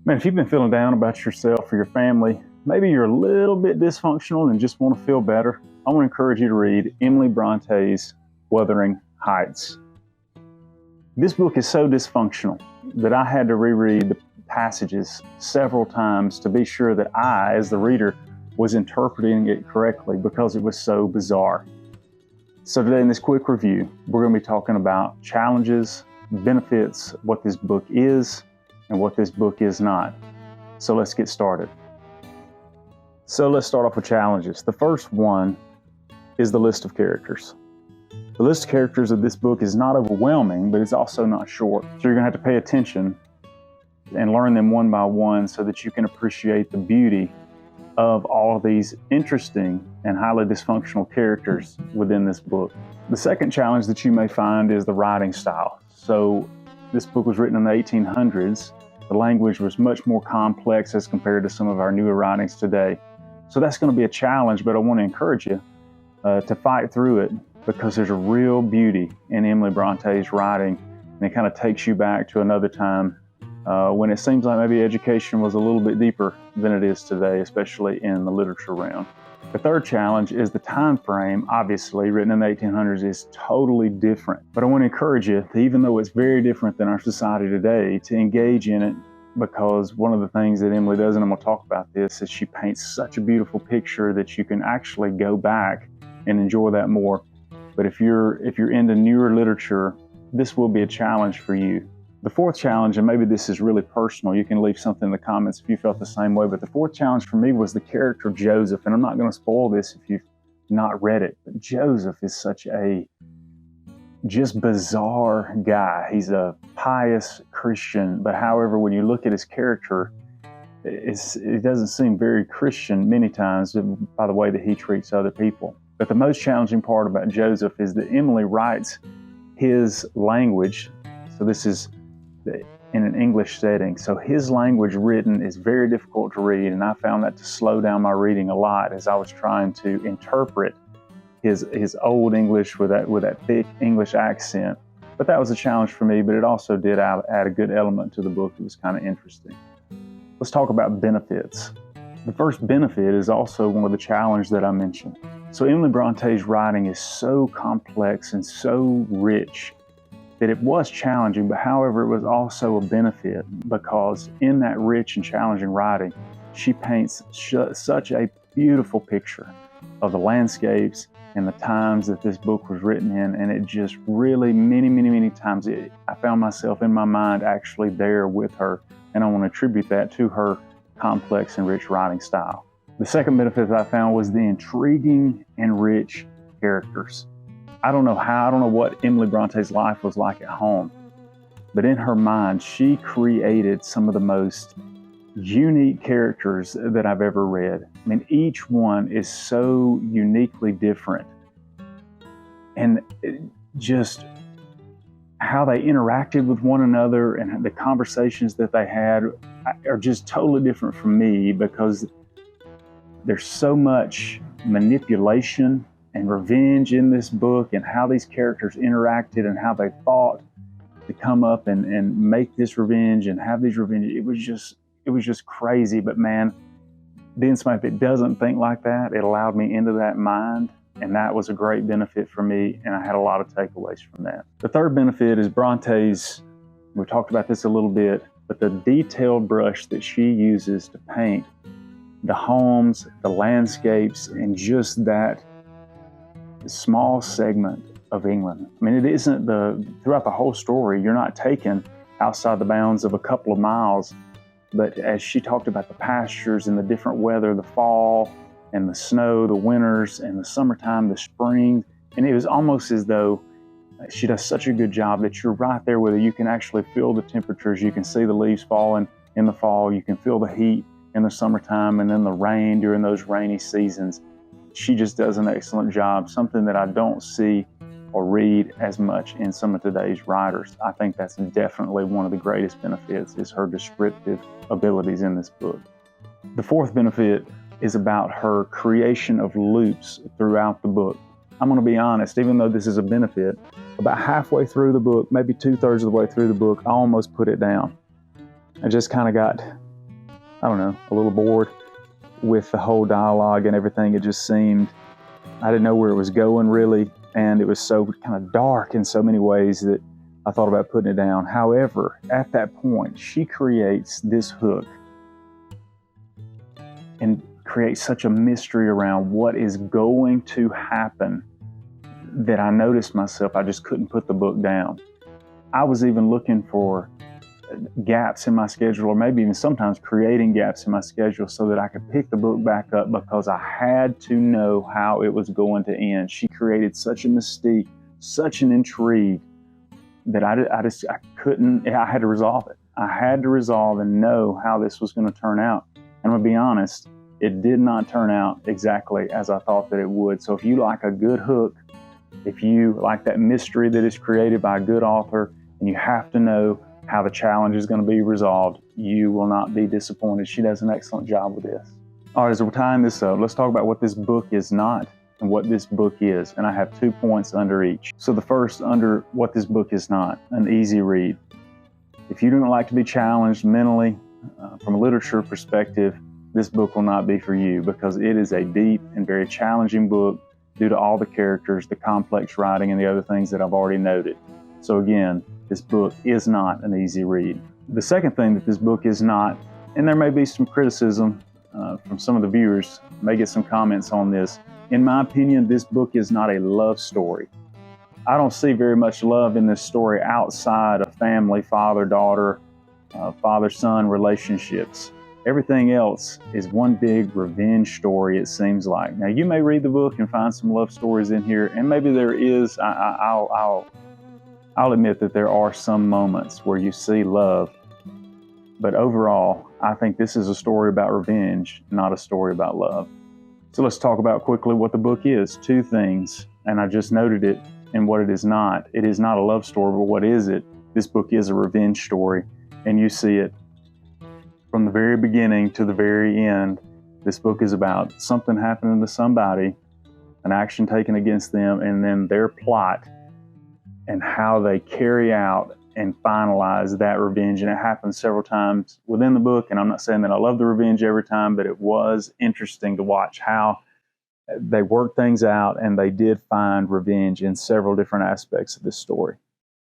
Man, if you've been feeling down about yourself or your family, maybe you're a little bit dysfunctional and just want to feel better, I want to encourage you to read Emily Bronte's Wuthering Heights. This book is so dysfunctional that I had to reread the passages several times to be sure that I, as the reader, was interpreting it correctly because it was so bizarre. So today in this quick review, we're going to be talking about challenges, benefits, what this book is, and what this book is not. So let's get started. So let's start off with challenges. The first one is the list of characters. The list of characters of this book is not overwhelming, but it's also not short. So you're going to have to pay attention and learn them one by one so that you can appreciate the beauty of all of these interesting and highly dysfunctional characters within this book. The second challenge that you may find is the writing style. So this book was written in the 1800s. The language was much more complex as compared to some of our newer writings today. So that's going to be a challenge, but I want to encourage you to fight through it because there's a real beauty in Emily Bronte's writing, and it kind of takes you back to another time when it seems like maybe education was a little bit deeper than it is today, especially in the literature realm. The third challenge is the time frame, obviously, written in the 1800s, is totally different. But I want to encourage you, even though it's very different than our society today, to engage in it, because one of the things that Emily does, and I'm going to talk about this, is she paints such a beautiful picture that you can actually go back and enjoy that more. But if you're into newer literature, this will be a challenge for you. The fourth challenge, and maybe this is really personal, you can leave something in the comments if you felt the same way, but the fourth challenge for me was the character Joseph, and I'm not going to spoil this if you've not read it, but Joseph is such a just bizarre guy. He's a pious Christian, but however, when you look at his character, it doesn't seem very Christian many times by the way that he treats other people. But the most challenging part about Joseph is that Emily writes his language, so this is in an English setting. So his language written is very difficult to read, and I found that to slow down my reading a lot as I was trying to interpret his old English with that thick English accent. But that was a challenge for me, but it also did add a good element to the book that was kind of interesting. Let's talk about benefits. The first benefit is also one of the challenges that I mentioned. So Emily Bronte's writing is so complex and so rich that it was challenging, but however, it was also a benefit because in that rich and challenging writing, she paints such a beautiful picture of the landscapes and the times that this book was written in, and it just really, many times, I found myself in my mind actually there with her, and I want to attribute that to her complex and rich writing style. The second benefit that I found was the intriguing and rich characters. I don't know what Emily Bronte's life was like at home, but in her mind, she created some of the most unique characters that I've ever read. I mean, each one is so uniquely different, and just how they interacted with one another and the conversations that they had are just totally different from me because there's so much manipulation and revenge in this book, and how these characters interacted and how they fought to come up and make this revenge and have these revenge. It was just crazy. But man, being somebody that doesn't think like that, it allowed me into that mind, and that was a great benefit for me, and I had a lot of takeaways from that. The third benefit is Bronte's, we talked about this a little bit, but the detailed brush that she uses to paint the homes, the landscapes, and just that small segment of England. I mean, it isn't throughout the whole story, you're not taken outside the bounds of a couple of miles, but as she talked about the pastures and the different weather, the fall and the snow, the winters and the summertime, the spring, and it was almost as though she does such a good job that you're right there with her. You can actually feel the temperatures, you can see the leaves falling in the fall, you can feel the heat in the summertime, and then the rain during those rainy seasons. She just does an excellent job, something that I don't see or read as much in some of today's writers. I think that's definitely one of the greatest benefits, is her descriptive abilities in this book. The fourth benefit is about her creation of loops throughout the book. I'm going to be honest, even though this is a benefit, about halfway through the book, maybe 2/3 of the way through the book, I almost put it down. I just kind of got I don't know, a little bored with the whole dialogue and everything. It just seemed, I didn't know where it was going really, and it was so kind of dark in so many ways that I thought about putting it down. However, at that point, she creates this hook and creates such a mystery around what is going to happen that I noticed myself, I just couldn't put the book down. I was even looking for gaps in my schedule, or maybe even sometimes creating gaps in my schedule so that I could pick the book back up, because I had to know how it was going to end. She created such a mystique, such an intrigue that I couldn't, I had to resolve it. I had to resolve and know how this was going to turn out. And I'm going to be honest, it did not turn out exactly as I thought that it would. So if you like a good hook, if you like that mystery that is created by a good author, and you have to know how the challenge is going to be resolved, you will not be disappointed. She does an excellent job with this. All right, as we're tying this up, let's talk about what this book is not and what this book is. And I have 2 points under each. So the first, under what this book is not, an easy read. If you don't like to be challenged mentally, from a literature perspective, this book will not be for you, because it is a deep and very challenging book due to all the characters, the complex writing, and the other things that I've already noted. So again, this book is not an easy read. The second thing that this book is not, and there may be some criticism from some of the viewers, may get some comments on this. In my opinion, this book is not a love story. I don't see very much love in this story outside of family, father-daughter, father-son relationships. Everything else is one big revenge story, it seems like. Now, you may read the book and find some love stories in here, and maybe there is. I'll admit that there are some moments where you see love, but overall, I think this is a story about revenge, not a story about love. So let's talk about quickly what the book is. 2 things, and I just noted it and what it is not. It is not a love story, but what is it? This book is a revenge story, and you see it from the very beginning to the very end. This book is about something happening to somebody, an action taken against them, and then their plot and how they carry out and finalize that revenge. And it happens several times within the book. And I'm not saying that I love the revenge every time, but it was interesting to watch how they worked things out, and they did find revenge in several different aspects of this story.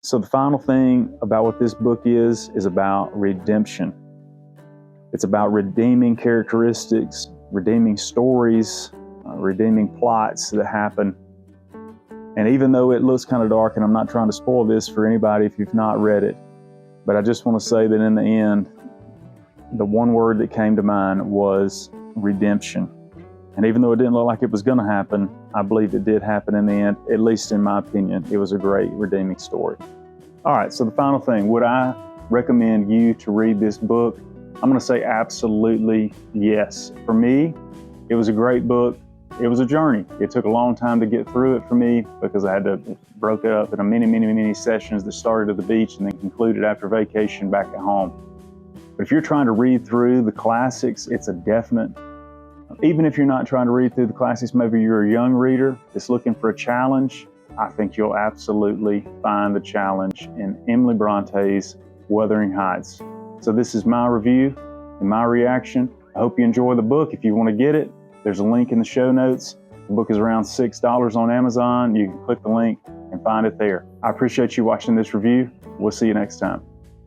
So the final thing about what this book is about redemption. It's about redeeming characteristics, redeeming stories, redeeming plots that happen. And even though it looks kind of dark, and I'm not trying to spoil this for anybody if you've not read it, but I just want to say that in the end, the one word that came to mind was redemption. And even though it didn't look like it was going to happen, I believe it did happen in the end, at least in my opinion. It was a great redeeming story. All right, so the final thing, would I recommend you to read this book? I'm going to say absolutely yes. For me, it was a great book. It was a journey. It took a long time to get through it for me, because I had to broke it up into many sessions that started at the beach and then concluded after vacation back at home. But if you're trying to read through the classics, it's a definite. Even if you're not trying to read through the classics, maybe you're a young reader that's looking for a challenge, I think you'll absolutely find the challenge in Emily Bronte's Wuthering Heights. So this is my review and my reaction. I hope you enjoy the book. If you want to get it, there's a link in the show notes. The book is around $6 on Amazon. You can click the link and find it there. I appreciate you watching this review. We'll see you next time.